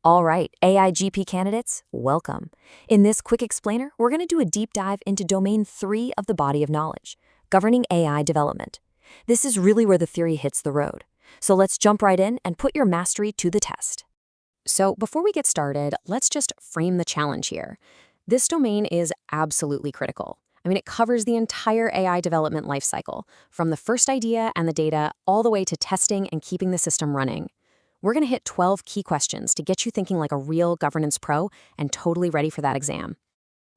All right, AIGP candidates, welcome. In this quick explainer, we're going to do a deep dive into Domain 3 of the body of knowledge, governing AI development. This is really where the theory hits the road. So let's jump right in and put your mastery to the test. So before we get started, let's just frame the challenge here. This domain is absolutely critical. It covers the entire AI development lifecycle, from the first idea and the data all the way to testing and keeping the system running. We're going to hit 12 key questions to get you thinking like a real governance pro and totally ready for that exam.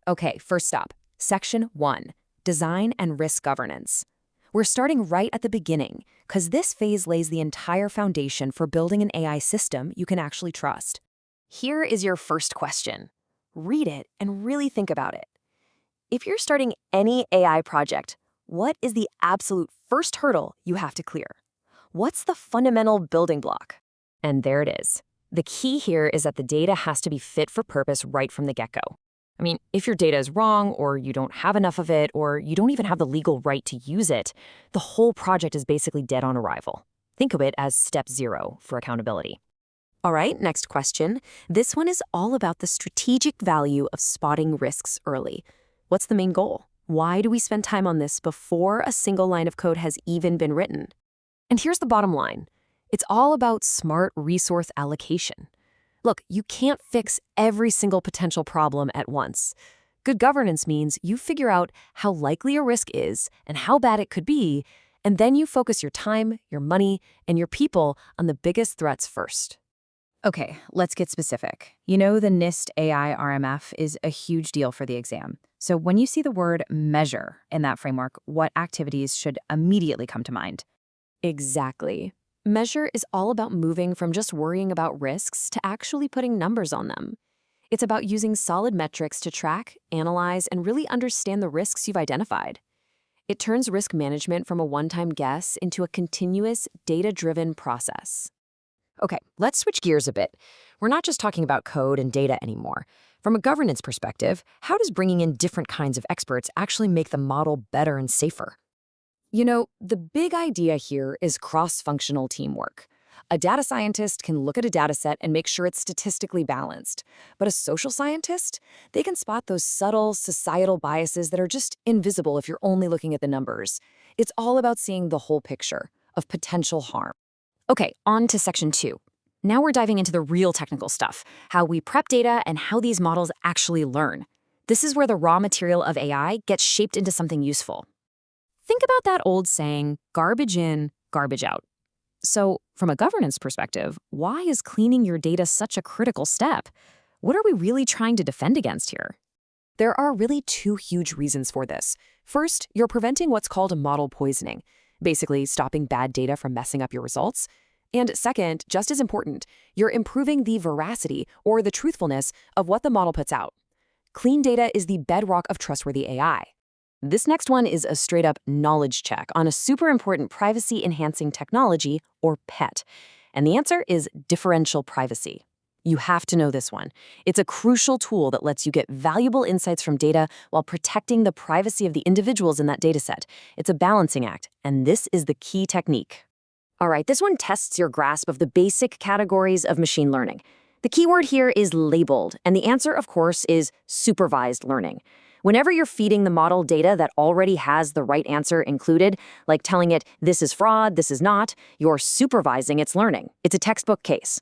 Okay, first stop, Section 1, Design and Risk Governance. We're starting right at the beginning, because this phase lays the entire foundation for building an AI system you can actually trust. Here is your first question. Read it and really think about it. If you're starting any AI project, what is the absolute first hurdle you have to clear? What's the fundamental building block? And there it is. The key here is that the data has to be fit for purpose right from the get-go. If your data is wrong, or you don't have enough of it, or you don't even have the legal right to use it, the whole project is basically dead on arrival. Think of it as step 0 for accountability. All right, next question. This one is all about the strategic value of spotting risks early. What's the main goal? Why do we spend time on this before a single line of code has even been written? And here's the bottom line. It's all about smart resource allocation. Look, you can't fix every single potential problem at once. Good governance means you figure out how likely a risk is and how bad it could be, and then you focus your time, your money, and your people on the biggest threats first. Okay, let's get specific. You know the NIST AI RMF is a huge deal for the exam. So when you see the word measure in that framework, what activities should immediately come to mind? Exactly. Measure is all about moving from just worrying about risks to actually putting numbers on them. It's about using solid metrics to track, analyze, and really understand the risks you've identified. It turns risk management from a one-time guess into a continuous, data-driven process. Okay, let's switch gears a bit. We're not just talking about code and data anymore. From a governance perspective, how does bringing in different kinds of experts actually make the model better and safer? The big idea here is cross-functional teamwork. A data scientist can look at a data set and make sure it's statistically balanced. But a social scientist, they can spot those subtle societal biases that are just invisible if you're only looking at the numbers. It's all about seeing the whole picture of potential harm. Okay, on to Section 2. Now we're diving into the real technical stuff, how we prep data and how these models actually learn. This is where the raw material of AI gets shaped into something useful. Think about that old saying, garbage in, garbage out. So, from a governance perspective, why is cleaning your data such a critical step? What are we really trying to defend against here? There are really two huge reasons for this. First, you're preventing what's called model poisoning, basically stopping bad data from messing up your results. And second, just as important, you're improving the veracity or the truthfulness of what the model puts out. Clean data is the bedrock of trustworthy AI. This next one is a straight-up knowledge check on a super important privacy-enhancing technology, or PET. And the answer is differential privacy. You have to know this one. It's a crucial tool that lets you get valuable insights from data while protecting the privacy of the individuals in that dataset. It's a balancing act, and this is the key technique. All right, this one tests your grasp of the basic categories of machine learning. The keyword here is labeled, and the answer, of course, is supervised learning. Whenever you're feeding the model data that already has the right answer included, like telling it this is fraud, this is not, you're supervising its learning. It's a textbook case.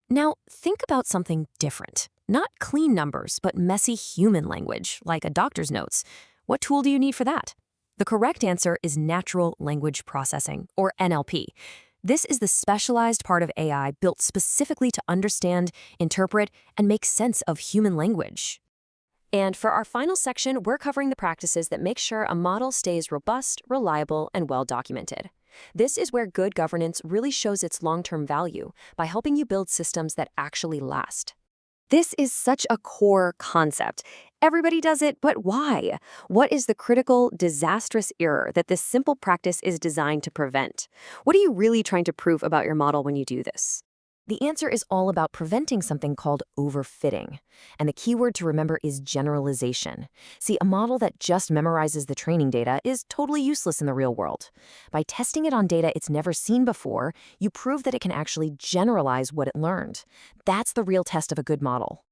Now, think about something different. Not clean numbers, but messy human language, like a doctor's notes. What tool do you need for that? The correct answer is natural language processing, or NLP. This is the specialized part of AI built specifically to understand, interpret, and make sense of human language. And for our final section, we're covering the practices that make sure a model stays robust, reliable, and well-documented. This is where good governance really shows its long-term value by helping you build systems that actually last. This is such a core concept. Everybody does it, but why? What is the critical, disastrous error that this simple practice is designed to prevent? What are you really trying to prove about your model when you do this? The answer is all about preventing something called overfitting. And the key word to remember is generalization. See, a model that just memorizes the training data is totally useless in the real world. By testing it on data it's never seen before, you prove that it can actually generalize what it learned. That's the real test of a good model.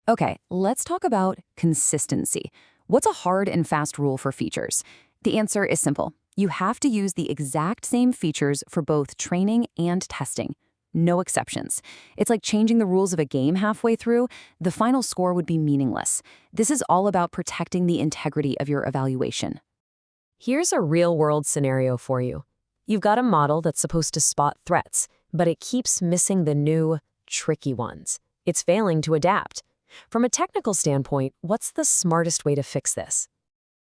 Okay, let's talk about consistency. What's a hard and fast rule for features? The answer is simple. You have to use the exact same features for both training and testing. No exceptions. It's like changing the rules of a game halfway through. The final score would be meaningless. This is all about protecting the integrity of your evaluation. Here's a real-world scenario for you. You've got a model that's supposed to spot threats, but it keeps missing the new, tricky ones. It's failing to adapt. From a technical standpoint, what's the smartest way to fix this?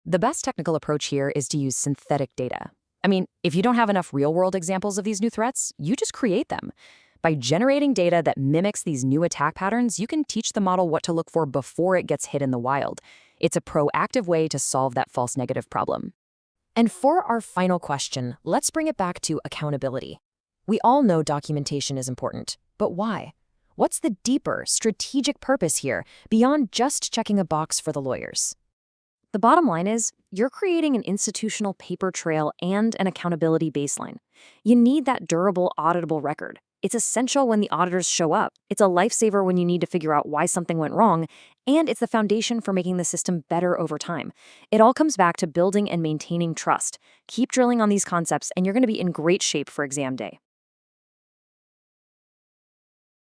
The best technical approach here is to use synthetic data. I mean, if you don't have enough real-world examples of these new threats, you just create them. By generating data that mimics these new attack patterns, you can teach the model what to look for before it gets hit in the wild. It's a proactive way to solve that false negative problem. And for our final question, let's bring it back to accountability. We all know documentation is important, but why? What's the deeper, strategic purpose here, beyond just checking a box for the lawyers? The bottom line is, you're creating an institutional paper trail and an accountability baseline. You need that durable, auditable record. It's essential when the auditors show up. It's a lifesaver when you need to figure out why something went wrong, and it's the foundation for making the system better over time. It all comes back to building and maintaining trust. Keep drilling on these concepts, and you're going to be in great shape for exam day.